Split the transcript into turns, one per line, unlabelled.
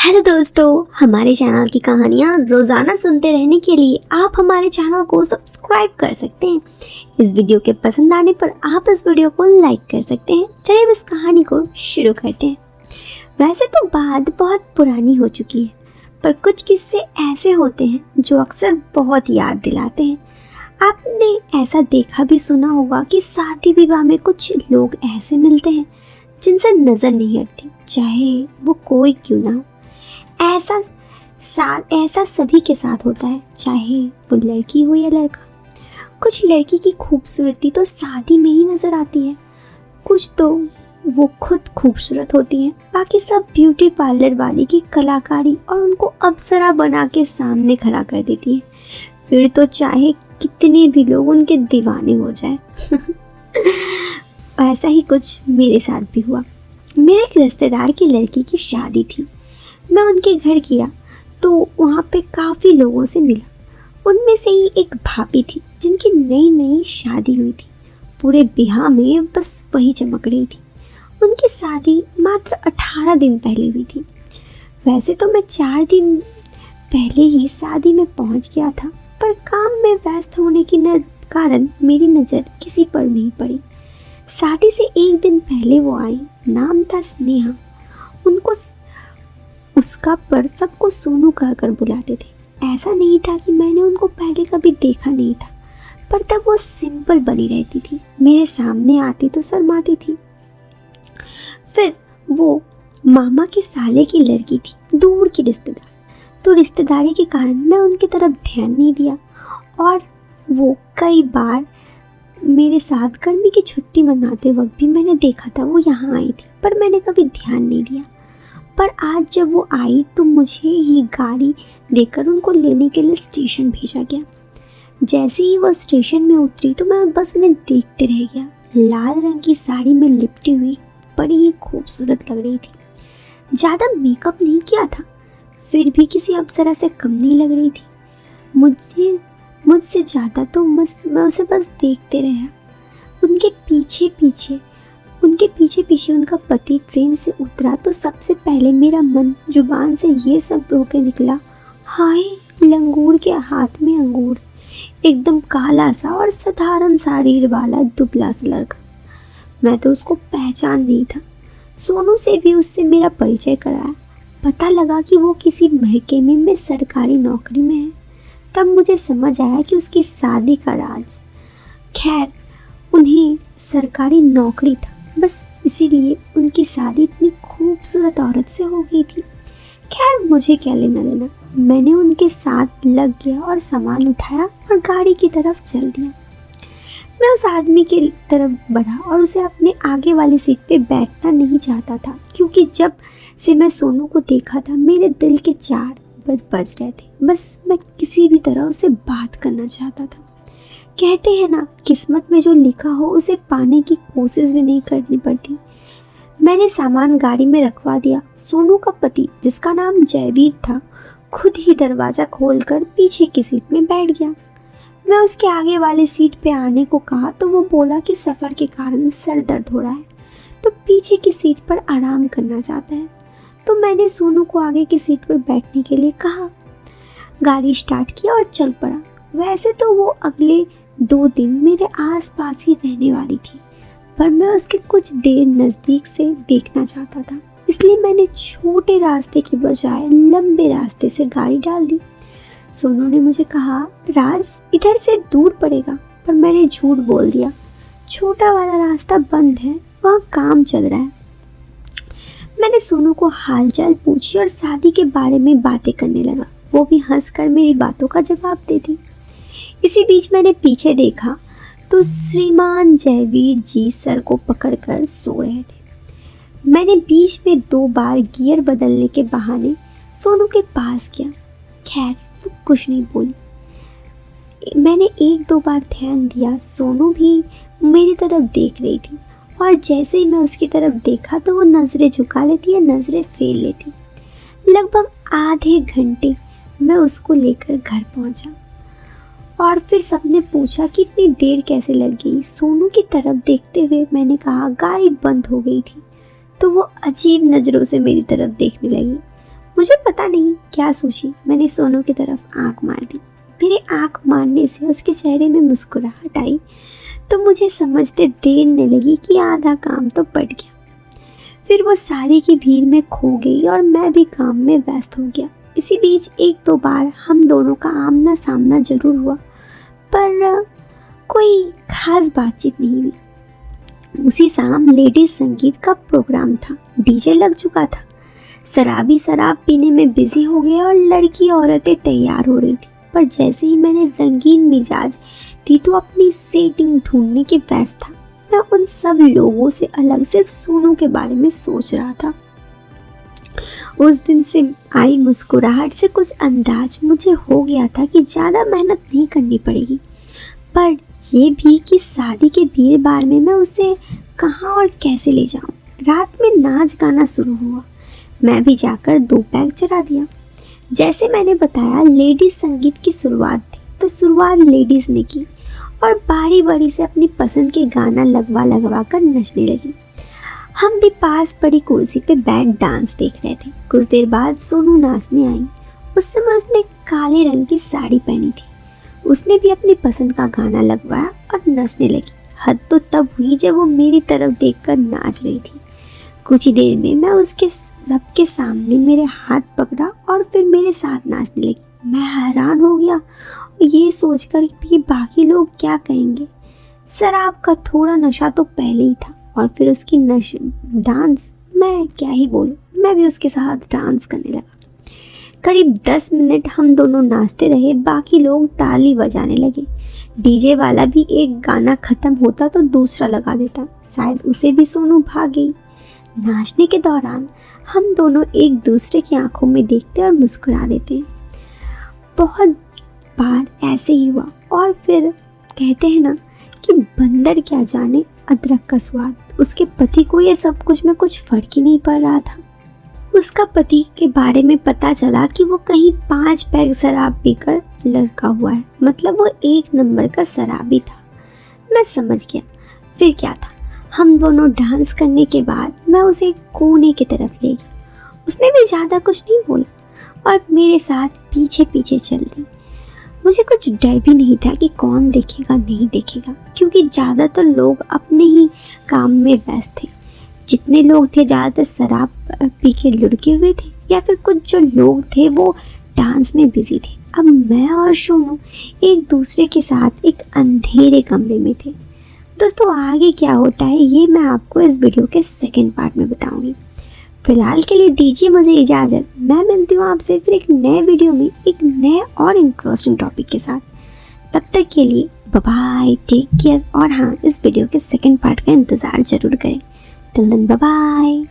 Hello दोस्तों, हमारे channel की कहानियाँ रोज़ाना सुनते रहने के लिए आप हमारे चैनल को सब्सक्राइब कर सकते हैं। इस वीडियो के पसंद आने पर आप इस वीडियो को लाइक कर सकते हैं। चलिए अब इस कहानी को शुरू करते हैं। वैसे तो बात बहुत पुरानी हो चुकी है, पर कुछ किस्से ऐसे होते हैं जो अक्सर बहुत याद दिलाते हैं। आपने ऐसा देखा भी सुना होगा कि शादी विवाह में कुछ लोग ऐसे मिलते हैं जिनसे नज़र नहीं हटती, चाहे वो कोई क्यों ना हो। ऐसा सभी के साथ होता है, चाहे वो लड़की हो या लड़का। कुछ लड़की की खूबसूरती तो शादी में ही नज़र आती है, कुछ तो वो खुद खूबसूरत होती हैं, बाकी सब ब्यूटी पार्लर वाली की कलाकारी और उनको अप्सरा बना के सामने खड़ा कर देती है। फिर तो चाहे कितने भी लोग उनके दीवाने हो जाए। ऐसा ही कुछ मेरे साथ भी हुआ। मेरे एक रिश्तेदार की लड़की की शादी थी। मैं उनके घर गया तो वहाँ पे काफ़ी लोगों से मिला। उनमें से ही एक भाभी थी जिनकी नई नई शादी हुई थी। पूरे बिहार में बस वही चमक रही थी। उनकी शादी मात्र 18 दिन पहले हुई थी। वैसे तो मैं 4 दिन पहले ही शादी में पहुँच गया था, पर काम में व्यस्त होने के कारण मेरी नज़र किसी पर नहीं पड़ी। शादी से एक दिन पहले वो आई। नाम था स्नेहा। उसका पर सबको सोनू कहकर बुलाते थे। ऐसा नहीं था कि मैंने उनको पहले कभी देखा नहीं था, पर तब वो सिंपल बनी रहती थी। मेरे सामने आती तो शर्माती थी। फिर वो मामा के साले की लड़की थी, दूर की रिश्तेदार। तो रिश्तेदारी के कारण मैं उनकी तरफ ध्यान नहीं दिया और वो कई बार मेरे साथ गर्मी की छुट्टी मनाते वक्त भी मैंने देखा था वो यहाँ आई थी, पर मैंने कभी ध्यान नहीं दिया। पर आज जब वो आई तो मुझे ही गाड़ी देकर उनको लेने के लिए स्टेशन भेजा गया। जैसे ही वो स्टेशन में उतरी तो मैं बस उन्हें देखते रह गया। लाल रंग की साड़ी में लिपटी हुई बड़ी ही खूबसूरत लग रही थी। ज़्यादा मेकअप नहीं किया था, फिर भी किसी अप्सरा से कम नहीं लग रही थी। मुझसे ज़्यादा तो मैं उसे बस देखते रहा। उनके पीछे उनका पति ट्रेन से उतरा तो सबसे पहले मेरा मन जुबान से ये शब्द होकर निकला, हाय लंगूर के हाथ में अंगूर। एकदम काला सा और साधारण शरीर वाला दुबला सा लड़का। मैं तो उसको पहचान नहीं था। सोनू से भी उससे मेरा परिचय कराया। पता लगा कि वो किसी महकमे में सरकारी नौकरी में है। तब मुझे समझ आया कि उसकी शादी का राज। खैर, उन्हें सरकारी नौकरी था, बस इसीलिए उनकी शादी इतनी खूबसूरत औरत से हो गई थी। खैर, मुझे क्या लेना देना। मैंने उनके साथ लग गया और सामान उठाया और गाड़ी की तरफ चल दिया। मैं उस आदमी की तरफ बढ़ा और उसे अपने आगे वाली सीट पे बैठना नहीं चाहता था, क्योंकि जब से मैं सोनू को देखा था मेरे दिल के 4 बज रहे थे। बस मैं किसी भी तरह उससे बात करना चाहता था। कहते हैं ना, किस्मत में जो लिखा हो उसे पाने की कोशिश भी नहीं करनी पड़ती। मैंने सामान गाड़ी में रखवा दिया। सोनू का पति, जिसका नाम जयवीर था, खुद ही दरवाज़ा खोलकर पीछे की सीट में बैठ गया। मैं उसके आगे वाली सीट पे आने को कहा तो वो बोला कि सफ़र के कारण सर दर्द हो रहा है, तो पीछे की सीट पर आराम करना चाहता है। तो मैंने सोनू को आगे की सीट पर बैठने के लिए कहा। गाड़ी स्टार्ट किया और चल पड़ा। वैसे तो वो अगले 2 दिन मेरे आसपास ही रहने वाली थी, पर मैं उसके कुछ देर नज़दीक से देखना चाहता था, इसलिए मैंने छोटे रास्ते के बजाय लंबे रास्ते से गाड़ी डाल दी। सोनू ने मुझे कहा, राज इधर से दूर पड़ेगा, पर मैंने झूठ बोल दिया। छोटा वाला रास्ता बंद है, वहाँ काम चल रहा है। मैंने सोनू को हालचाल पूछी और शादी के बारे में बातें करने लगा। वो भी हंसकर मेरी बातों का जवाब देती। इसी बीच मैंने पीछे देखा तो श्रीमान जयवीर जी सर को पकड़कर सो रहे थे। मैंने बीच में 2 बार गियर बदलने के बहाने सोनू के पास गया। खैर, वो कुछ नहीं बोली। मैंने 1-2 बार ध्यान दिया। सोनू भी मेरी तरफ देख रही थी और जैसे ही मैं उसकी तरफ देखा तो वो नज़रें झुका लेती या नज़रें फेर लेती। लगभग आधे घंटे मैं उसको लेकर घर पहुंचा और फिर सबने पूछा कि इतनी देर कैसे लग गई। सोनू की तरफ देखते हुए मैंने कहा, गाड़ी बंद हो गई थी। तो वो अजीब नज़रों से मेरी तरफ देखने लगी। मुझे पता नहीं क्या सोची, मैंने सोनू की तरफ आंख मार दी। मेरे आंख मारने से उसके चेहरे में मुस्कुराहट आई तो मुझे समझते देर न लगी कि आधा काम तो पड़ गया। फिर वो शादी की भीड़ में खो गई और मैं भी काम में व्यस्त हो गया। इसी बीच एक दो बार हम दोनों का आमना सामना जरूर हुआ, पर कोई खास बातचीत नहीं हुई। उसी शाम लेडीज संगीत का प्रोग्राम था। डीजे लग चुका था। शराबी शराब पीने में बिजी हो गए और लड़की औरतें तैयार हो रही थी। पर जैसे ही मैंने रंगीन मिजाज थी तो अपनी सेटिंग ढूंढने के व्यस्त था। मैं उन सब लोगों से अलग सिर्फ सोनू के बारे में सोच रहा था। उस दिन से आई मुस्कुराहट से कुछ अंदाज मुझे हो गया था कि ज़्यादा मेहनत नहीं करनी पड़ेगी, पर यह भी कि शादी के भीड़ भाड़ में मैं उसे कहाँ और कैसे ले जाऊँ। रात में नाच गाना शुरू हुआ। मैं भी जाकर 2 पैग चढ़ा दिया। जैसे मैंने बताया, लेडीज संगीत की शुरुआत थी तो शुरुआत लेडीज ने की और बारी बारी से अपनी पसंद के गाना लगवा कर नचने लगी। हम भी पास पड़ी कुर्सी पे बैठ डांस देख रहे थे। कुछ देर बाद सोनू नाचने आई। उस समय उसने काले रंग की साड़ी पहनी थी। उसने भी अपनी पसंद का गाना लगवाया और नचने लगी। हद तो तब हुई जब वो मेरी तरफ देखकर नाच रही थी। कुछ ही देर में मैं उसके सबके सामने मेरे हाथ पकड़ा और फिर मेरे साथ नाचने लगी। मैं हैरान हो गया ये सोचकर कि बाकी लोग क्या कहेंगे। शराब का थोड़ा नशा तो पहले ही था और फिर उसकी डांस, मैं क्या ही बोलूं, मैं भी उसके साथ डांस करने लगा। करीब 10 मिनट हम दोनों नाचते रहे। बाकी लोग ताली बजाने लगे। डीजे वाला भी एक गाना खत्म होता तो दूसरा लगा देता। शायद उसे भी सोनू भाग गई। नाचने के दौरान हम दोनों एक दूसरे की आंखों में देखते और मुस्कुरा देते। बहुत बार ऐसे ही हुआ। और फिर कहते हैं ना कि बंदर क्या जाने अदरक का स्वाद। उसके पति को ये सब कुछ में कुछ फर्क ही नहीं पड़ रहा था। उसका पति के बारे में पता चला कि वो कहीं 5 पैग शराब पीकर लड़का हुआ है। मतलब वो 1 नंबर का शराबी था। मैं समझ गया फिर क्या था। हम दोनों डांस करने के बाद मैं उसे एक कोने की तरफ ले गया। उसने भी ज़्यादा कुछ नहीं बोला और मेरे साथ पीछे पीछे चल दी। मुझे कुछ डर भी नहीं था कि कौन देखेगा नहीं देखेगा, क्योंकि ज़्यादातर लोग अपने ही काम में व्यस्त थे। जितने लोग थे ज़्यादातर शराब पी के लुढ़के हुए थे या फिर कुछ जो लोग थे वो डांस में बिजी थे। अब मैं और सोनू एक दूसरे के साथ एक अंधेरे कमरे में थे। दोस्तों आगे क्या होता है ये मैं आपको इस वीडियो के सेकंड पार्ट में बताऊंगी। फिलहाल के लिए दीजिए मुझे इजाज़त। मैं मिलती हूँ आपसे फिर एक नए वीडियो में एक नए और इंटरेस्टिंग टॉपिक के साथ। तब तक के लिए बाय बाय, टेक केयर। और हाँ, इस वीडियो के सेकंड पार्ट का इंतज़ार जरूर करें। Till then bye bye.